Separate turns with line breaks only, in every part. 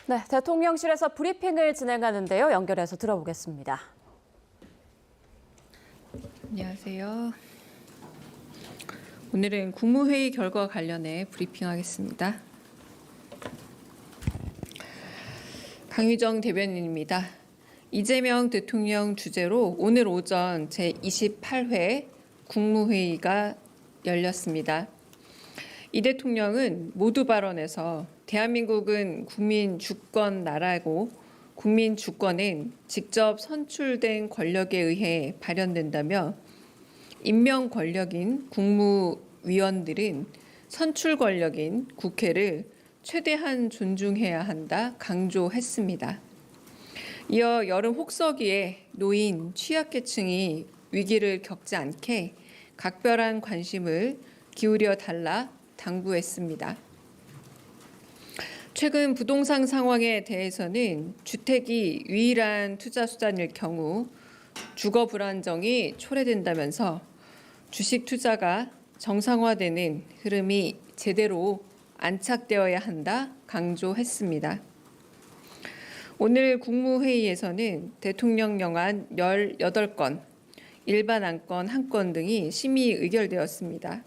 네, 대통령실에서 브리핑을 진행하는데요. 연결해서 들어보겠습니다.
안녕하세요. 오늘은 국무회의 결과 관련해 브리핑하겠습니다. 강유정 대변인입니다. 이재명 대통령 주재로 오늘 오전 제28회 국무회의가 열렸습니다. 이 대통령은 모두 발언에서 대한민국은 국민 주권 나라고 국민 주권은 직접 선출된 권력에 의해 발현된다며 임명 권력인 국무위원들은 선출 권력인 국회를 최대한 존중해야 한다 강조했습니다. 이어 여름 혹서기에 노인, 취약계층이 위기를 겪지 않게 각별한 관심을 기울여 달라 당부했습니다. 최근 부동산 상황에 대해서는 주택이 유일한 투자 수단일 경우 주거 불안정이 초래된다면서 주식 투자가 정상화되는 흐름이 제대로 안착되어야 한다 강조했습니다. 오늘 국무회의에서는 대통령 영안 18건, 일반 안건 1건 등이 심의 의결되었습니다.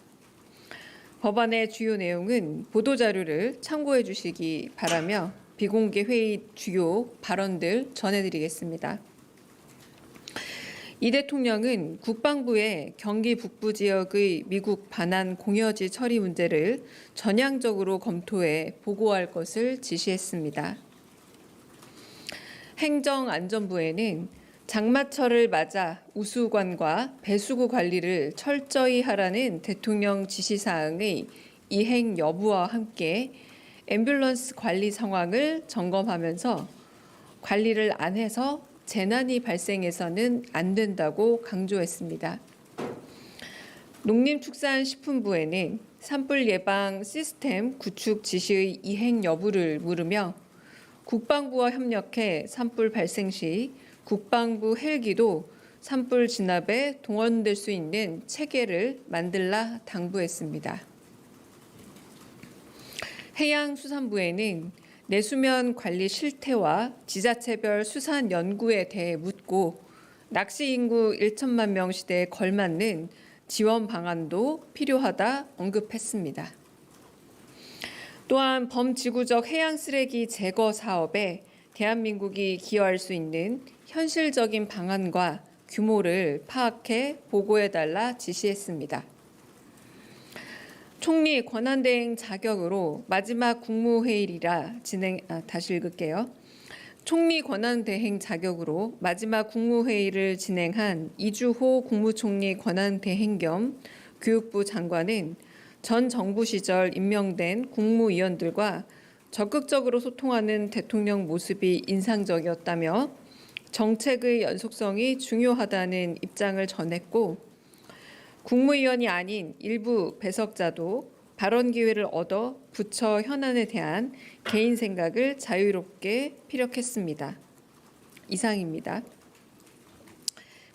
법안의 주요 내용은 보도자료를 참고해 주시기 바라며 비공개 회의 주요 발언들 전해드리겠습니다. 이 대통령은 국방부에 경기 북부 지역의 미국 반환 공여지 처리 문제를 전향적으로 검토해 보고할 것을 지시했습니다. 행정안전부에는 장마철을 맞아 우수관과 배수구 관리를 철저히 하라는 대통령 지시사항의 이행 여부와 함께 앰뷸런스 관리 상황을 점검하면서 관리를 안 해서 재난이 발생해서는 안 된다고 강조했습니다. 농림축산식품부에는 산불 예방 시스템 구축 지시의 이행 여부를 물으며 국방부와 협력해 산불 발생 시 국방부 헬기도 산불 진압에 동원될 수 있는 체계를 만들라 당부했습니다. 해양수산부에는 내수면 관리 실태와 지자체별 수산 연구에 대해 묻고 낚시 인구 1천만 명 시대에 걸맞는 지원 방안도 필요하다 언급했습니다. 또한 범지구적 해양 쓰레기 제거 사업에 대한민국이 기여할 수 있는 현실적인 방안과 규모를 파악해 보고해달라 지시했습니다. 총리 권한대행 자격으로 마지막 국무회의라 다시 읽을게요. 총리 권한대행 자격으로 마지막 국무회의를 진행한 이주호 국무총리 권한대행 겸 교육부 장관은 전 정부 시절 임명된 국무위원들과 적극적으로 소통하는 대통령 모습이 인상적이었다며 정책의 연속성이 중요하다는 입장을 전했고 국무위원이 아닌 일부 배석자도 발언 기회를 얻어 부처 현안에 대한 개인 생각을 자유롭게 피력했습니다. 이상입니다.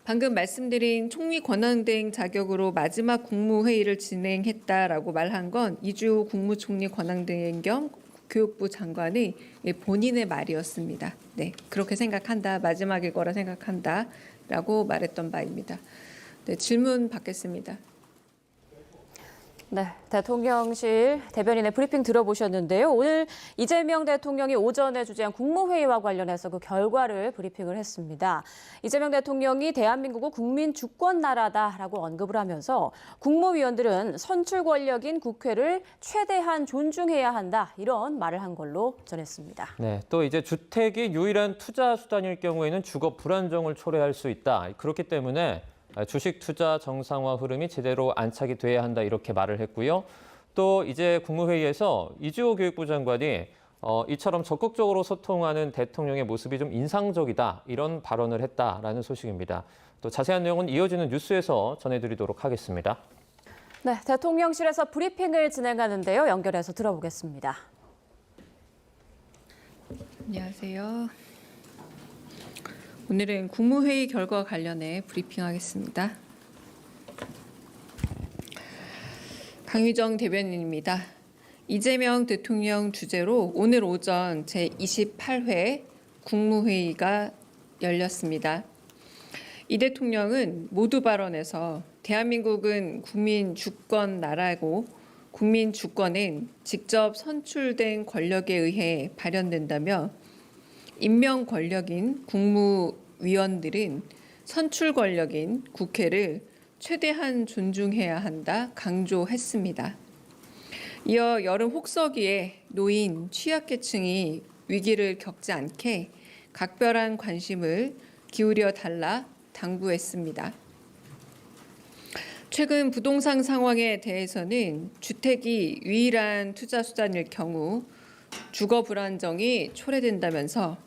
방금 말씀드린 총리 권한대행 자격으로 마지막 국무회의를 진행했다라고 말한 건 이주호 국무총리 권한대행 겸 교육부 장관의 본인의 말이었습니다. 네, 그렇게 생각한다, 마지막일 거라 생각한다라고 말했던 바입니다. 네, 질문 받겠습니다.
네, 대통령실 대변인의 브리핑 들어보셨는데요. 오늘 이재명 대통령이 오전에 주재한 국무회의와 관련해서 그 결과를 브리핑을 했습니다. 이재명 대통령이 대한민국은 국민 주권 나라다라고 언급을 하면서 국무위원들은 선출 권력인 국회를 최대한 존중해야 한다 이런 말을 한 걸로 전했습니다.
네, 또 이제 주택이 유일한 투자 수단일 경우에는 주거 불안정을 초래할 수 있다. 그렇기 때문에 주식 투자 정상화 흐름이 제대로 안착이 돼야 한다 이렇게 말을 했고요. 또 이제 국무회의에서 이주호 교육부 장관이 이처럼 적극적으로 소통하는 대통령의 모습이 좀 인상적이다 이런 발언을 했다라는 소식입니다. 또 자세한 내용은 이어지는 뉴스에서 전해드리도록 하겠습니다.
네, 대통령실에서 브리핑을 진행하는데요. 연결해서 들어보겠습니다.
안녕하세요. 오늘은 국무회의 결과 관련해 브리핑하겠습니다. 강유정 대변인입니다. 이재명 대통령 주재로 오늘 오전 제28회 국무회의가 열렸습니다. 이 대통령은 모두 발언에서 대한민국은 국민 주권 나라고 국민 주권은 직접 선출된 권력에 의해 발현된다며 임명 권력인 국무위원들은 선출 권력인 국회를 최대한 존중해야 한다 강조했습니다. 이어 여름 혹서기에 노인, 취약계층이 위기를 겪지 않게 각별한 관심을 기울여 달라 당부했습니다. 최근 부동산 상황에 대해서는 주택이 유일한 투자 수단일 경우 주거 불안정이 초래된다면서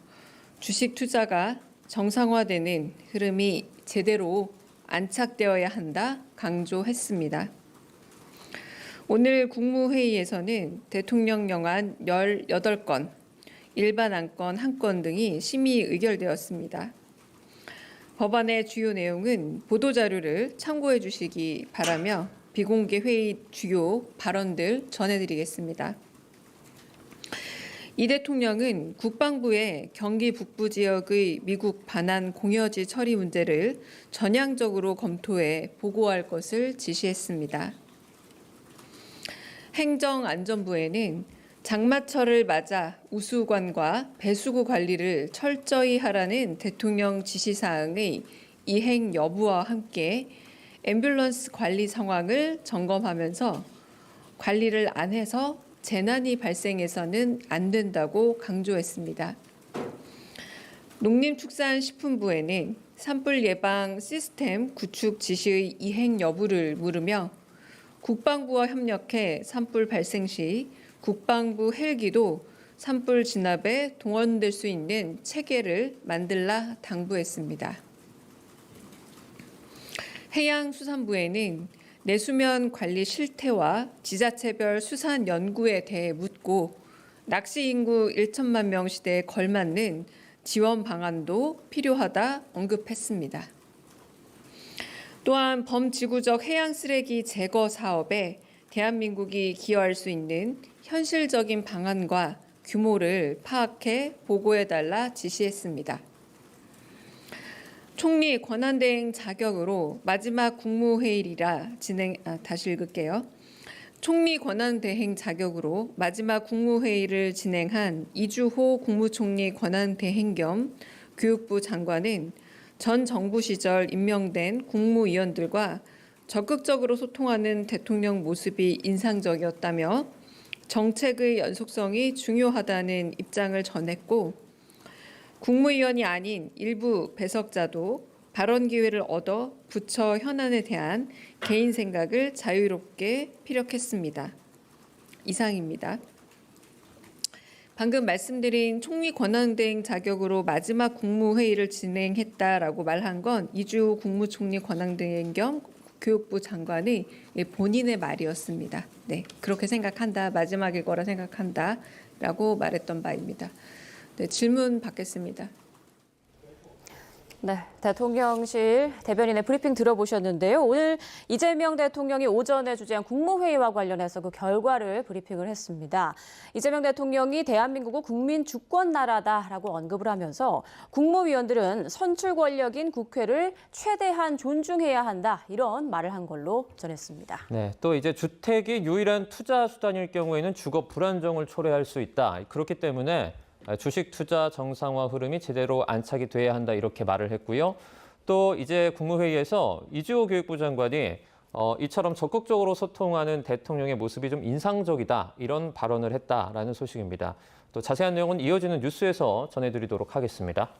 주식 투자가 정상화되는 흐름이 제대로 안착되어야 한다 강조했습니다. 오늘 국무회의에서는 대통령 영안 18건, 일반 안건 1건 등이 심의 의결되었습니다. 법안의 주요 내용은 보도자료를 참고해 주시기 바라며 비공개 회의 주요 발언들 전해드리겠습니다. 이 대통령은 국방부에 경기 북부 지역의 미국 반환 공여지 처리 문제를 전향적으로 검토해 보고할 것을 지시했습니다. 행정안전부에는 장마철을 맞아 우수관과 배수구 관리를 철저히 하라는 대통령 지시사항의 이행 여부와 함께 앰뷸런스 관리 상황을 점검하면서 관리를 안 해서 재난이 발생해서는 안 된다고 강조했습니다. 농림축산식품부에는 산불 예방 시스템 구축 지시의 이행 여부를 물으며 국방부와 협력해 산불 발생 시 국방부 헬기도 산불 진압에 동원될 수 있는 체계를 만들라 당부했습니다. 해양수산부에는 내수면 관리 실태와 지자체별 수산 연구에 대해 묻고 낚시 인구 1천만 명 시대에 걸맞는 지원 방안도 필요하다 언급했습니다. 또한 범지구적 해양 쓰레기 제거 사업에 대한민국이 기여할 수 있는 현실적인 방안과 규모를 파악해 보고해달라 지시했습니다. 총리 권한대행 자격으로 마지막 국무회의라 다시 읽을게요. 총리 권한대행 자격으로 마지막 국무회의를 진행한 이주호 국무총리 권한대행 겸 교육부 장관은 전 정부 시절 임명된 국무위원들과 적극적으로 소통하는 대통령 모습이 인상적이었다며 정책의 연속성이 중요하다는 입장을 전했고 국무위원이 아닌 일부 배석자도 발언 기회를 얻어 부처 현안에 대한 개인 생각을 자유롭게 피력했습니다. 이상입니다. 방금 말씀드린 총리 권한대행 자격으로 마지막 국무회의를 진행했다라고 말한 건 이주호 국무총리 권한대행 겸 교육부 장관의 본인의 말이었습니다. 네, 그렇게 생각한다, 마지막일 거라 생각한다라고 말했던 바입니다. 네, 질문 받겠습니다.
네, 대통령실 대변인의 브리핑 들어보셨는데요. 오늘 이재명 대통령이 오전에 주재한 국무회의와 관련해서 그 결과를 브리핑을 했습니다. 이재명 대통령이 대한민국은 국민 주권 나라다라고 언급을 하면서 국무위원들은 선출 권력인 국회를 최대한 존중해야 한다 이런 말을 한 걸로 전했습니다.
네, 또 이제 주택이 유일한 투자 수단일 경우에는 주거 불안정을 초래할 수 있다. 그렇기 때문에 주식 투자 정상화 흐름이 제대로 안착이 돼야 한다 이렇게 말을 했고요. 또 이제 국무회의에서 이주호 교육부 장관이 이처럼 적극적으로 소통하는 대통령의 모습이 좀 인상적이다 이런 발언을 했다라는 소식입니다. 또 자세한 내용은 이어지는 뉴스에서 전해드리도록 하겠습니다.